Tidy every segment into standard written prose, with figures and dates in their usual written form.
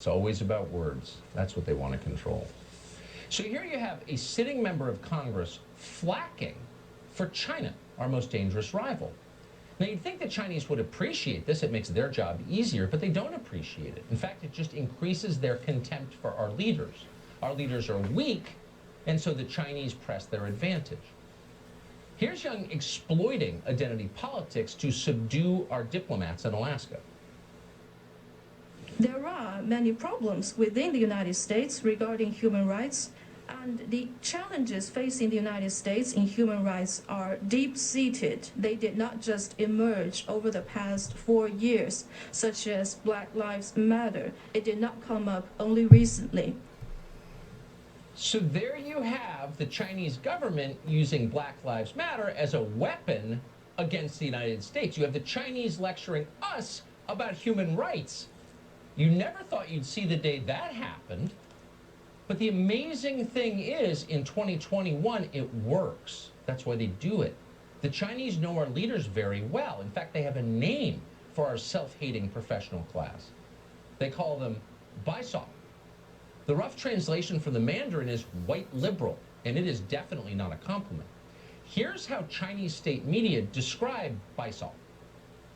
It's always about words. That's what they want to control. So here you have a sitting member of Congress flacking for China, our most dangerous rival. Now, you'd think the Chinese would appreciate this. It makes their job easier, but they don't appreciate it. In fact, it just increases their contempt for our leaders. Our leaders are weak, and so the Chinese press their advantage. Here's Young exploiting identity politics to subdue our diplomats in Alaska. There are many problems within the United States regarding human rights, and the challenges facing the United States in human rights are deep-seated. They did not just emerge over the past 4 years, such as Black Lives Matter. It did not come up only recently. So there you have the Chinese government using Black Lives Matter as a weapon against the United States. You have the Chinese lecturing us about human rights. You never thought you'd see the day that happened. But the amazing thing is, in 2021, it works. That's why they do it. The Chinese know our leaders very well. In fact, they have a name for our self-hating professional class. They call them Baizuo. The rough translation from the Mandarin is white liberal, and it is definitely not a compliment. Here's how Chinese state media describe Baizuo.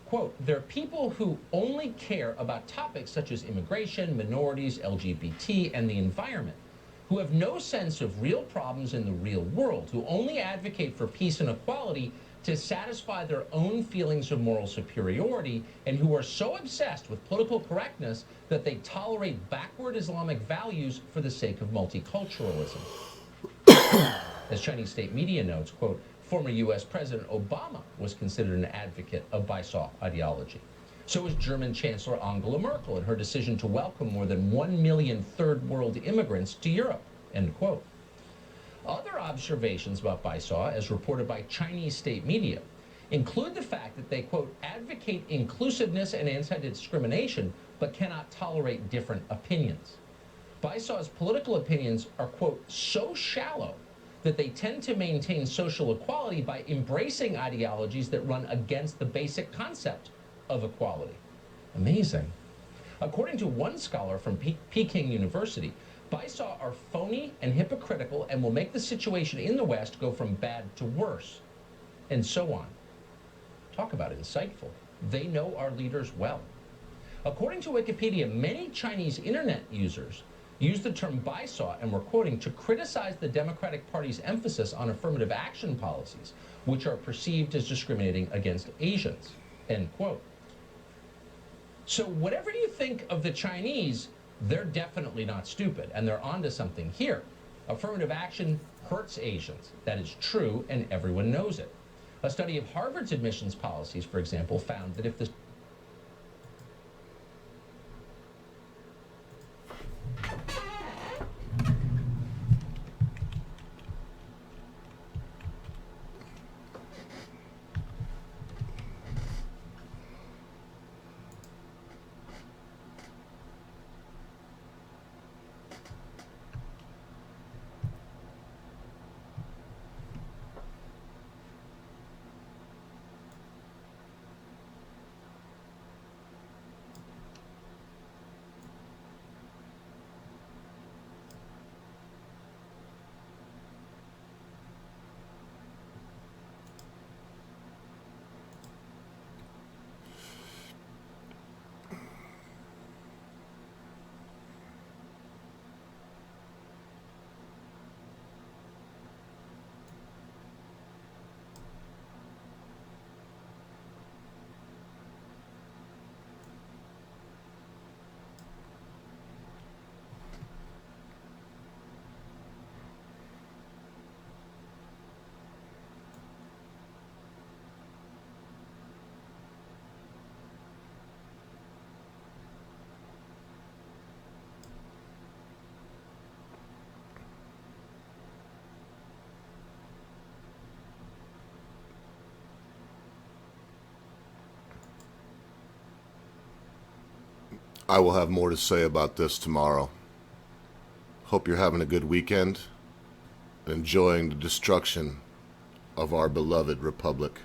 Quote, they're people who only care about topics such as immigration, minorities, LGBT, and the environment, who have no sense of real problems in the real world, who only advocate for peace and equality to satisfy their own feelings of moral superiority, and who are so obsessed with political correctness that they tolerate backward Islamic values for the sake of multiculturalism. As Chinese state media notes, quote, former U.S. President Obama was considered an advocate of Baizuo ideology. So was German Chancellor Angela Merkel in her decision to welcome more than 1 million third world immigrants to Europe, end quote. Other observations about Baizuo, as reported by Chinese state media, include the fact that they, quote, advocate inclusiveness and anti-discrimination, but cannot tolerate different opinions. Baizuo's political opinions are, quote, so shallow that they tend to maintain social equality by embracing ideologies that run against the basic concept of equality. Amazing. According to one scholar from Peking University, Baizuo are phony and hypocritical and will make the situation in the West go from bad to worse, and so on. Talk about insightful. They know our leaders well. According to Wikipedia, many Chinese internet users use the term Baizuo, and we're quoting, to criticize the Democratic Party's emphasis on affirmative action policies, which are perceived as discriminating against Asians, end quote. So whatever you think of the Chinese, they're definitely not stupid, and they're onto something here. Affirmative action hurts Asians. That is true, and everyone knows it. A study of Harvard's admissions policies, for example, found that if the I will have more to say about this tomorrow. Hope you're having a good weekend and enjoying the destruction of our beloved republic.